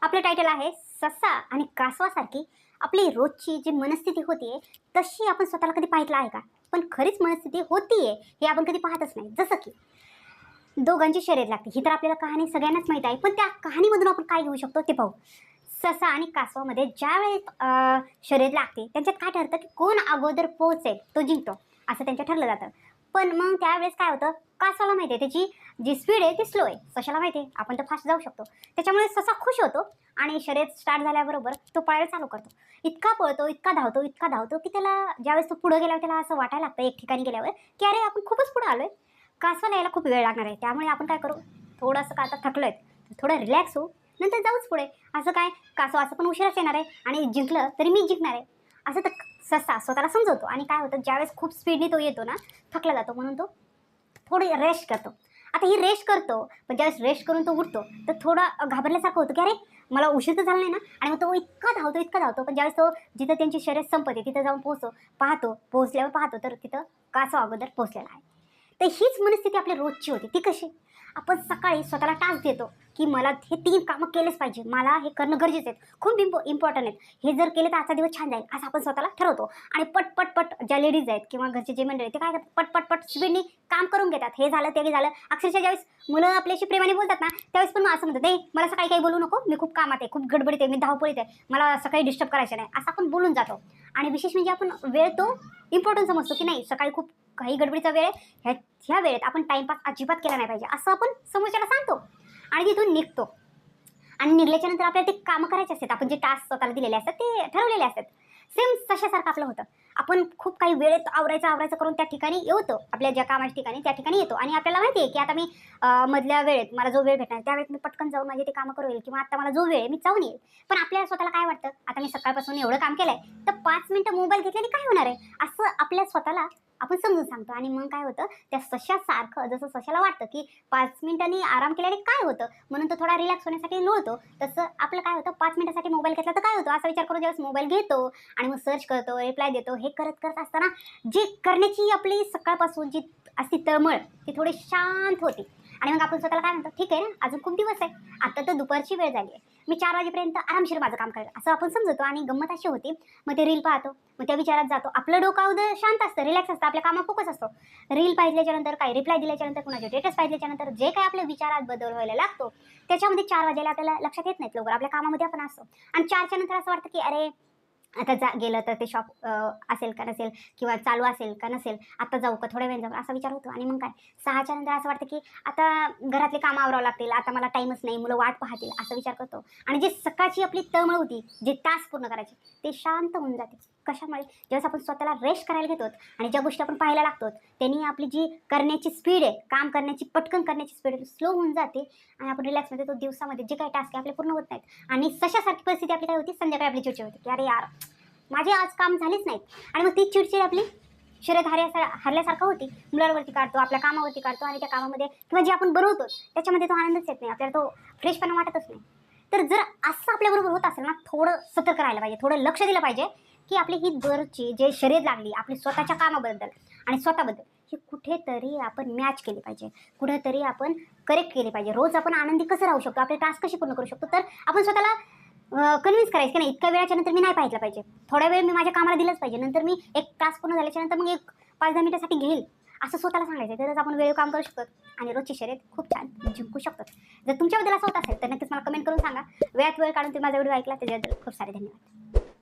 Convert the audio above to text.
आपलं टायटल आहे ससा आणि कासवासारखी आपली रोजची जी मनस्थिती होतीये तशी आपण स्वतःला कधी पाहिलं आहे का? पण खरीच मनस्थिती होतीये हे आपण कधी पाहतच नाही. जसं की दोघांची शर्यत लागते. ही तर आपल्याला कहाणी सगळ्यांनाच माहीत आहे. पण त्या कहाणीमधून आपण काय घेऊ शकतो ते पाहू. ससा आणि कासवामध्ये ज्यावेळेस शर्यत लागते त्यांच्यात काय ठरतं की कोण अगोदर पोहोचेल तो जिंकतो असं त्यांचं ठरलं जातं. पण मग त्यावेळेस काय होतं, कासवाला माहिती आहे त्याची जी स्पीड आहे ती स्लो आहे. सशाला माहिती आहे आपण तर फास्ट जाऊ शकतो. त्याच्यामुळे ससा खुश होतो आणि शर्यत स्टार्ट झाल्याबरोबर तो पळायला चालू करतो. इतका पळतो, इतका धावतो की त्याला ज्यावेळेस तो पुढे गेल्यावर त्याला असं वाटायला लागतं एक ठिकाणी गेल्यावर की अरे आपण खूपच पुढे आलोय. कासवाला यायला खूप वेळ लागणार आहे. त्यामुळे आपण काय करू, थोडंसं का आता थकलोय, थोडं रिलॅक्स होऊ, नंतर जाऊच पुढे. असं काय, कासव असं पण उशिराच येणार आहे आणि जिंकलं तरी मी जिंकणार आहे. असं तर ससा स्वतःला समजवतो आणि काय होतं ज्यावेळेस खूप स्पीडने तो येतो ना, थकला जातो म्हणून तो थोडी रेस्ट करतो. आता ही रेस्ट करतो, पण ज्यावेळेस रेस्ट करून तो उठतो, तर थोडा घाबरल्यासारखं होतं, की अरे मला उशीर तर झाला नाही ना? आणि मग तो इतका धावतो, पण ज्यावेळेस तो जिथं त्यांची शर्यत संपते तिथं जाऊन पोहोचल्यावर पाहतो तर तिथं कासव अगोदर पोहोचलेला आहे. तर हीच मनस्थिती आपली रोजची होती. ती कशी? आपण सकाळी स्वतःला टास्क देतो, की मला हे 3 कामं केलेच पाहिजे. मला हे करणं गरजेचं आहे. खूप इम्पॉर्टंट आहेत. हे जर केले तर आजचा दिवस छान जाईल, असं आपण स्वतःला ठरवतो. आणि पट ज्या लेडीज आहेत किंवा घरचे जे मंडळी ते काय करतात, पट स्पीडनी काम करून घेतात. हे झालं, ते झालं. अक्षरशः ज्यावेळेस मुलं आपल्याशी प्रेमाने बोलतात ना, त्यावेळेस पण असं म्हणतात, "नाही, मला सकाळी काही बोलू नको. मी खूप कामात आहे, खूप गडबडीत आहे, मी धावपळीत आहे. मला सकाळी डिस्टर्ब करायचं नाही." असं आपण बोलून जातो. आणि विशेष म्हणजे आपण वेळ तो इम्पॉर्टंट समजतो, की नाही सकाळी खूप काही गडबडीचा वेळ आहे. ह्या वेळेत आपण टाईमपास अजिबात केला नाही पाहिजे, असं आपण समोरच्याला सांगतो आणि तिथून निघतो. आणि निघाल्याच्या नंतर आपल्याला ते कामं करायचे असतात. आपण जे टास्क स्वतःला दिलेले असतात ते ठरवलेले असतात. सेम तशासारखं आपलं होतं. आपण खूप काही वेळेत आवरायचं करून त्या ठिकाणी येतो. आपल्या ज्या कामाच्या ठिकाणी त्या ठिकाणी येतो आणि आपल्याला माहिती आहे की आता मी मधल्या वेळेत मला जो वेळ भेटणार त्यावेळेत मी पटकन जाऊन माझे ते कामं करू येईल किंवा आता मला जो वेळ आहे मी जाऊन येईल. पण आपल्याला स्वतःला काय वाटतं, आता मी सकाळपासून एवढं काम केलंय तर 5 मिनिटं मोबाईल घेतल्याने काय होणार आहे, असं आपल्या स्वतःला आपण समजून सांगतो. आणि मग काय होतं, त्या सशासारखं जसं सशाला वाटतं की 5 मिनिटांनी आराम केल्याने काय होतं, म्हणून तो थोडा रिलॅक्स होण्यासाठी लोळतो. तसं आपलं काय होतं, 5 मिनिटासाठी मोबाईल घेतला तर काय होतं असा विचार करून ज्यावेळेस मोबाईल घेतो आणि मग सर्च करतो, रिप्लाय देतो, हे करत असताना जी करण्याची आपली सकाळपासून जी असती तळमळ ती थोडी शांत होती. आणि मग आपण स्वतःला काय म्हणतो, ठीक आहे ना, अजून खूप दिवस आहे, आता तर दुपारची वेळ झाली आहे, मी 4 वाजेपर्यंत आरामशीर माझं काम करेल असं आपण समजतो. आणि गंमत अशी होती, मग ते रील पाहतो, मग त्या विचारात जातो. आपलं डोकं अगोदर शांत असतं, रिलॅक्स असतं, आपल्या कामात फोकस असतो. रील पाहिल्याच्या नंतर काय, रिप्लाय दिल्याच्या नंतर, कुणाचे स्टेटस पाहिल्याच्या नंतर जे काही आपल्या विचारात बदल व्हायला लागतो त्याच्यामध्ये 4 वाजायला आपल्याला लक्षात येत नाहीत लवकर, आपल्या कामामध्ये आपण असतो. आणि 4च्या नंतर असं वाटतं की अरे आता गेलं तर ते शॉप असेल का नसेल किंवा चालू असेल का नसेल, आता जाऊ का थोड्या वेळ जाऊ, असा विचार होतो. आणि मग काय 6च्या नंतर असं वाटतं की आता घरातले कामं आवरावं लागतील, आता मला टाईमच नाही, मुलं वाट पाहतील, असा विचार करतो. आणि जी सकाळची आपली तळमळ होती, जे टास्क पूर्ण करायचे ते शांत होऊन जाते. कशामुळे, ज्यावेळेस आपण स्वतःला रेस्ट करायला घेतो आणि ज्या गोष्टी आपण पाहायला लागतो त्यांनी आपली जी करण्याची स्पीड आहे, काम करण्याची पटकन करण्याची स्पीड स्लो होऊन जाते आणि आपण रिलॅक्समध्ये तो दिवसामध्ये जे काही टास्क आहे आपले पूर्ण होत नाहीत. आणि तशासारखी परिस्थिती आपली काय होती, संध्याकाळी आपली चिडचिड होती की अरे यार माझे आज काम झालेच नाहीत. आणि मग ती चिडचिड आपली शर्यत हरल्यासारखं होती. मुलांवरती काढतो, आपल्या कामावरती काढतो आणि त्या कामामध्ये किंवा जे आपण बनवतो त्याच्यामध्ये तो आनंदच येत नाही, आपल्याला तो फ्रेशपणा वाटतच नाही. तर जर असं आपल्याबरोबर होत असेल ना, थोडं सतर्क राहायला पाहिजे, थोडं लक्ष दिलं पाहिजे की आपली ही दरची जे शर्यत लागली आपली स्वतःच्या कामाबद्दल आणि स्वतःबद्दल, ही कुठेतरी आपण मॅच केली पाहिजे, कुठेतरी आपण करेक्ट केली पाहिजे. रोज आपण आनंदी कसं राहू शकतो, आपले टास्क कसे पूर्ण करू शकतो, तर आपण स्वतःला कन्व्हिन्स करायचं की नाही इतक्या वेळाच्या नंतर मी नाही पाहिलं पाहिजे, थोड्या वेळ मी माझ्या कामाला दिलंच पाहिजे, नंतर मी एक तास पूर्ण झाल्याच्या नंतर मग एक 5-10 मिनिटासाठी घेईल, असं स्वतःला सांगायचं. तरच आपण वेळ काम करू शकतो आणि रोजची शर्यत खूप छान जिंकू शकतो. जर तुमच्याबद्दल असं होत असेल तर नक्कीच मला कमेंट करून सांगा. वेळात वेळ काढून तुम्ही माझा व्हिडिओ ऐकला त्याच्याबद्दल खूप सारे धन्यवाद.